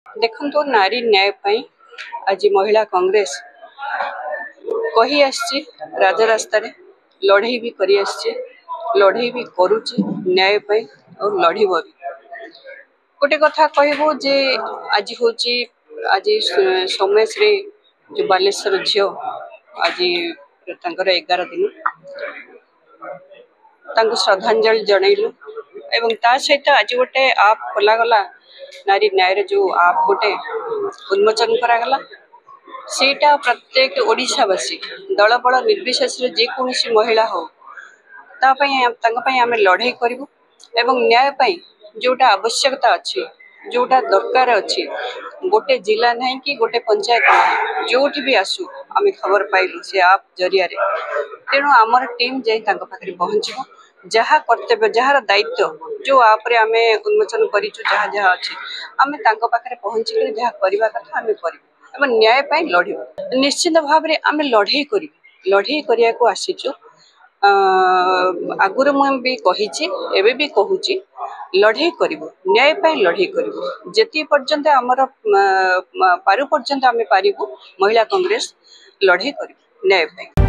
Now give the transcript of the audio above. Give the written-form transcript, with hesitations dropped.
देखो नारी न्याय पाई आज महिला कांग्रेस कही आसी राजरास्ता लड़े भी करी आसी लड़े भी करुच्ची न्याय पाई और लड़ब भी गोटे कथा कहबू जे आज हूँ आज सोमेश्री जो बालेश्वर झील आज 11 दिन श्रद्धांजलि जनइलु एवं ता सहित आज गोटे आप खोलागला नारी न्याय जो आप गोटे उन्मोचन करागला सेटा प्रत्येक ओडिशावासी दल बल निर्विशेष जेकोसी महिला हो आम लड़ाई करूँ एवं न्याय पाई जोटा आवश्यकता अच्छी जोटा दरकार अच्छी गोटे जिला नहीं कि गोटे पंचायत नहीं जो भी आसू आम खबर पाइलु से आप जरिया तेणु आमर टीम जाई पाखे पहुँच जहाँ कर्तव्य जार दायित्व जो आपरे आमे उन्मोचन करिछु जहाँ जहाँ अच्छी आमे तांको पाखे पहुँच जहाँ करवा कथा आमे करूँ एवं न्याय पाई लड़ू निश्चित भाव में आमे लड़ाई करूँ लड़ाई करिया को आसीचु आगुरी मुझे कही एवं भी कहूँ लड़ाई करूँ न्याय पाई लड़ाई करूँ जेती पर्यंत आमर पारु पर्यंत आमे पारिबु महिला कांग्रेस लड़ाई करूँ न्याय पाई।